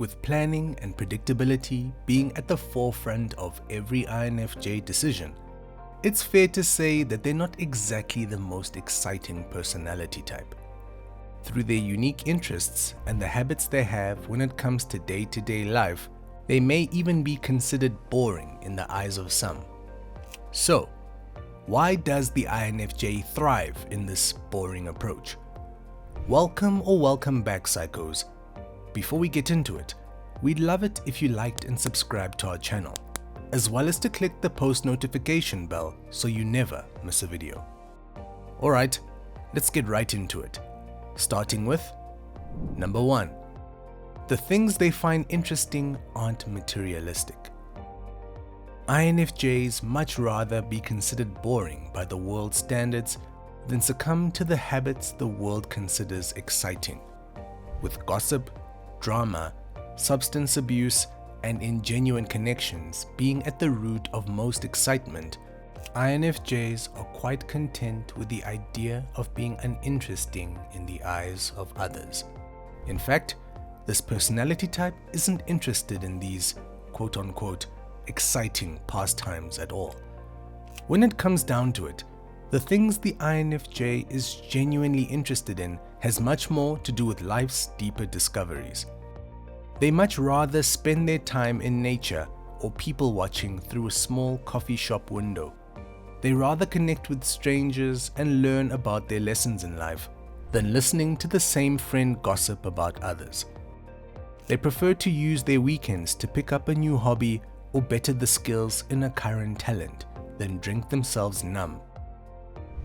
With planning and predictability being at the forefront of every INFJ decision, it's fair to say that they're not exactly the most exciting personality type. Through their unique interests and the habits they have when it comes to day-to-day life, they may even be considered boring in the eyes of some. So, why does the INFJ thrive in this boring approach? Welcome back, psychos. Before we get into it, we'd love it if you liked and subscribed to our channel, as well as to click the post notification bell so you never miss a video. Alright, let's get right into it. Starting with number 1. The things they find interesting aren't materialistic. INFJs much rather be considered boring by the world's standards than succumb to the habits the world considers exciting. With gossip, drama, substance abuse, and ingenuine connections being at the root of most excitement, INFJs are quite content with the idea of being uninteresting in the eyes of others. In fact, this personality type isn't interested in these quote-unquote exciting pastimes at all. When it comes down to it, the things the INFJ is genuinely interested in has much more to do with life's deeper discoveries. They much rather spend their time in nature or people watching through a small coffee shop window. They rather connect with strangers and learn about their lessons in life than listening to the same friend gossip about others. They prefer to use their weekends to pick up a new hobby or better the skills in a current talent than drink themselves numb.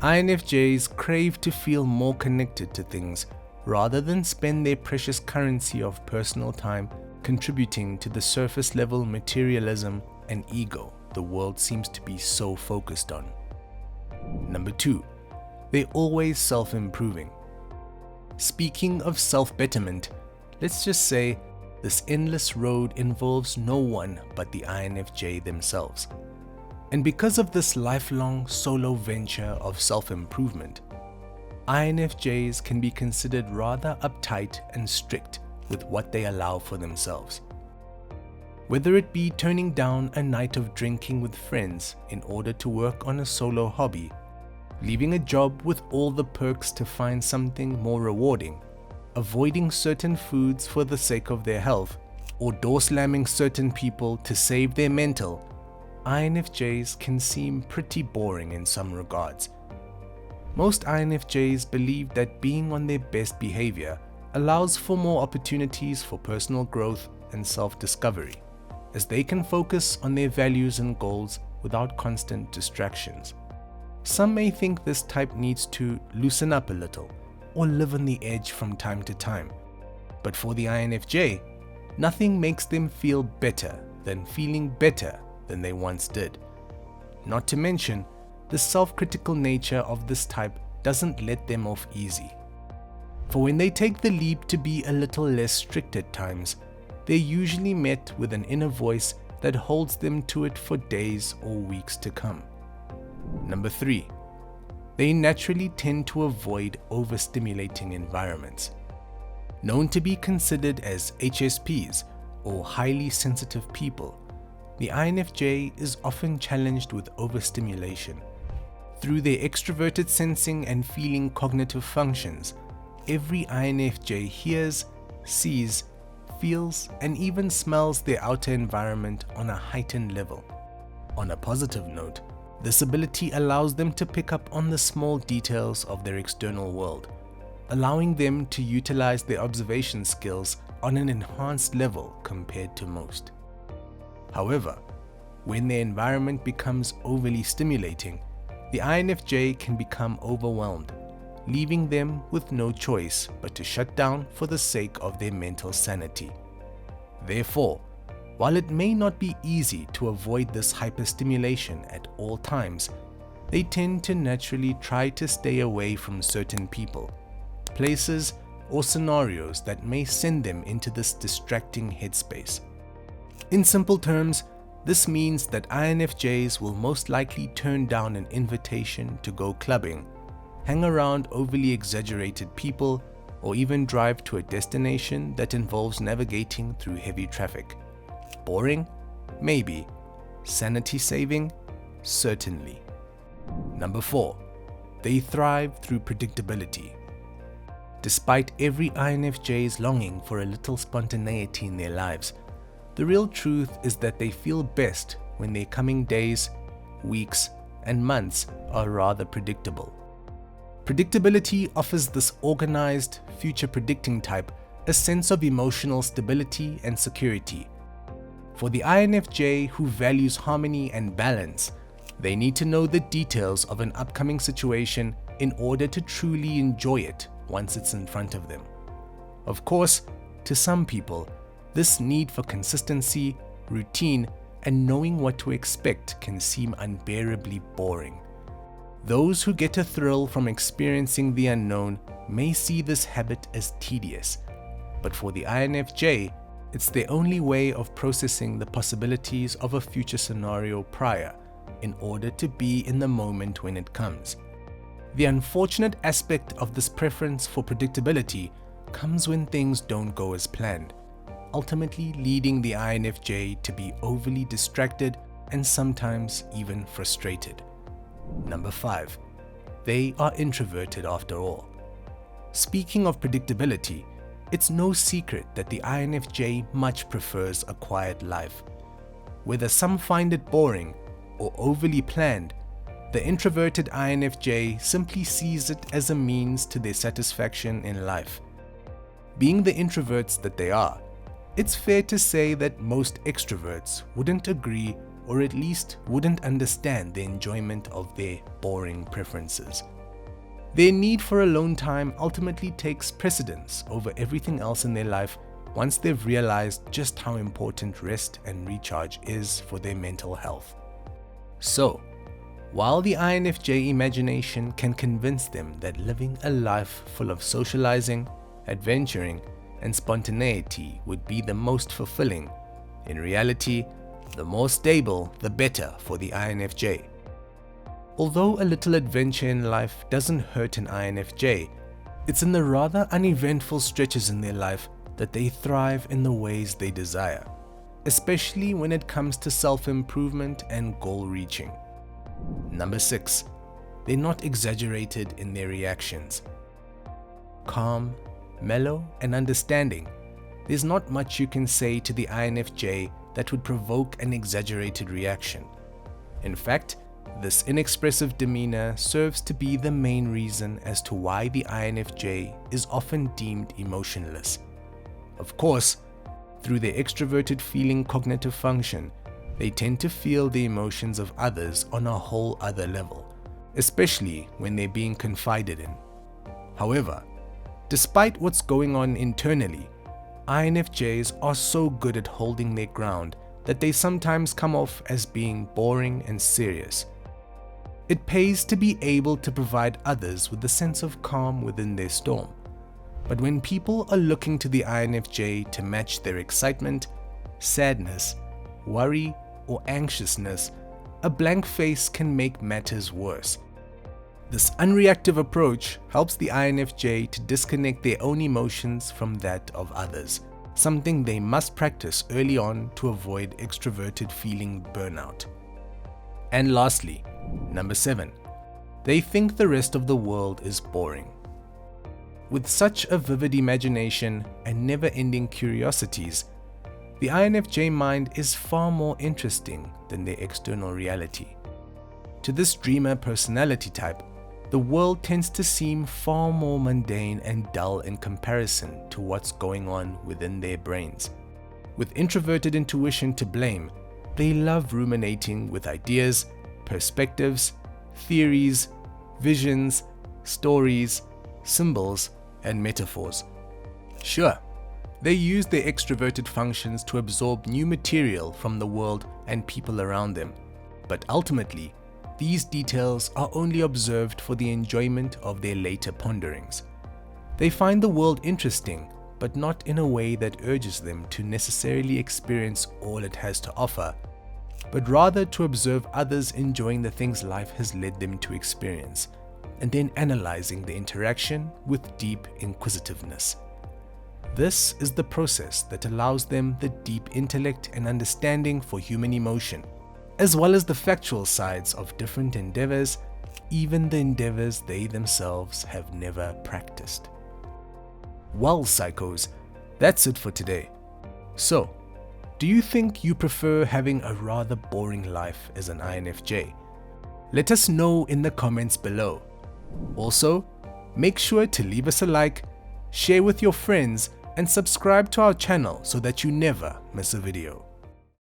INFJs crave to feel more connected to things rather than spend their precious currency of personal time contributing to the surface level materialism and ego the world seems to be so focused on. Number 2. They're always self-improving. Speaking of self-betterment, let's just say this endless road involves no one but the INFJ themselves. And because of this lifelong solo venture of self-improvement, INFJs can be considered rather uptight and strict with what they allow for themselves. Whether it be turning down a night of drinking with friends in order to work on a solo hobby, leaving a job with all the perks to find something more rewarding, avoiding certain foods for the sake of their health, or door slamming certain people to save their mental, INFJs can seem pretty boring in some regards. Most INFJs believe that being on their best behavior allows for more opportunities for personal growth and self-discovery, as they can focus on their values and goals without constant distractions. Some may think this type needs to loosen up a little or live on the edge from time to time, but for the INFJ, nothing makes them feel better than feeling better than they once did. Not to mention, the self-critical nature of this type doesn't let them off easy. For when they take the leap to be a little less strict at times, they're usually met with an inner voice that holds them to it for days or weeks to come. Number 3. They naturally tend to avoid overstimulating environments. Known to be considered as HSPs or highly sensitive people, the INFJ is often challenged with overstimulation. Through their extroverted sensing and feeling cognitive functions, every INFJ hears, sees, feels, and even smells their outer environment on a heightened level. On a positive note, this ability allows them to pick up on the small details of their external world, allowing them to utilize their observation skills on an enhanced level compared to most. However, when their environment becomes overly stimulating, the INFJ can become overwhelmed, leaving them with no choice but to shut down for the sake of their mental sanity. Therefore, while it may not be easy to avoid this hyperstimulation at all times, they tend to naturally try to stay away from certain people, places, or scenarios that may send them into this distracting headspace. In simple terms, this means that INFJs will most likely turn down an invitation to go clubbing, hang around overly exaggerated people, or even drive to a destination that involves navigating through heavy traffic. Boring? Maybe. Sanity saving? Certainly. Number 4. They thrive through predictability. Despite every INFJ's longing for a little spontaneity in their lives, the real truth is that they feel best when their coming days, weeks, and months are rather predictable. Predictability offers this organized, future-predicting type a sense of emotional stability and security. For the INFJ who values harmony and balance, they need to know the details of an upcoming situation in order to truly enjoy it once it's in front of them. Of course, to some people, this need for consistency, routine, and knowing what to expect can seem unbearably boring. Those who get a thrill from experiencing the unknown may see this habit as tedious, but for the INFJ, it's their only way of processing the possibilities of a future scenario prior, in order to be in the moment when it comes. The unfortunate aspect of this preference for predictability comes when things don't go as planned, ultimately leading the INFJ to be overly distracted and sometimes even frustrated. Number 5. They are introverted after all. Speaking of predictability, it's no secret that the INFJ much prefers a quiet life. Whether some find it boring or overly planned, the introverted INFJ simply sees it as a means to their satisfaction in life. Being the introverts that they are, it's fair to say that most extroverts wouldn't agree, or at least wouldn't understand the enjoyment of their boring preferences. Their need for alone time ultimately takes precedence over everything else in their life once they've realized just how important rest and recharge is for their mental health. So, while the INFJ imagination can convince them that living a life full of socializing, adventuring, and spontaneity would be the most fulfilling, in reality, the more stable, the better for the INFJ. Although a little adventure in life doesn't hurt an INFJ, it's in the rather uneventful stretches in their life that they thrive in the ways they desire, especially when it comes to self-improvement and goal-reaching. Number 6. They're not exaggerated in their reactions. Calm, mellow, and understanding, there's not much you can say to the INFJ that would provoke an exaggerated reaction. In fact, this inexpressive demeanor serves to be the main reason as to why the INFJ is often deemed emotionless. Of course, through their extroverted feeling cognitive function, they tend to feel the emotions of others on a whole other level, especially when they're being confided in. However, despite what's going on internally, INFJs are so good at holding their ground that they sometimes come off as being boring and serious. It pays to be able to provide others with a sense of calm within their storm. But when people are looking to the INFJ to match their excitement, sadness, worry, or anxiousness, a blank face can make matters worse. This unreactive approach helps the INFJ to disconnect their own emotions from that of others, something they must practice early on to avoid extroverted feeling burnout. And lastly, number 7. They think the rest of the world is boring. With such a vivid imagination and never-ending curiosities, the INFJ mind is far more interesting than their external reality. To this dreamer personality type, the world tends to seem far more mundane and dull in comparison to what's going on within their brains. With introverted intuition to blame, they love ruminating with ideas, perspectives, theories, visions, stories, symbols, and metaphors. Sure, they use their extroverted functions to absorb new material from the world and people around them, but ultimately, these details are only observed for the enjoyment of their later ponderings. They find the world interesting, but not in a way that urges them to necessarily experience all it has to offer, but rather to observe others enjoying the things life has led them to experience, and then analyzing the interaction with deep inquisitiveness. This is the process that allows them the deep intellect and understanding for human emotion, as well as the factual sides of different endeavors, even the endeavors they themselves have never practiced. Well, psychos, that's it for today. So, do you think you prefer having a rather boring life as an INFJ? Let us know in the comments below. Also, make sure to leave us a like, share with your friends, and subscribe to our channel so that you never miss a video.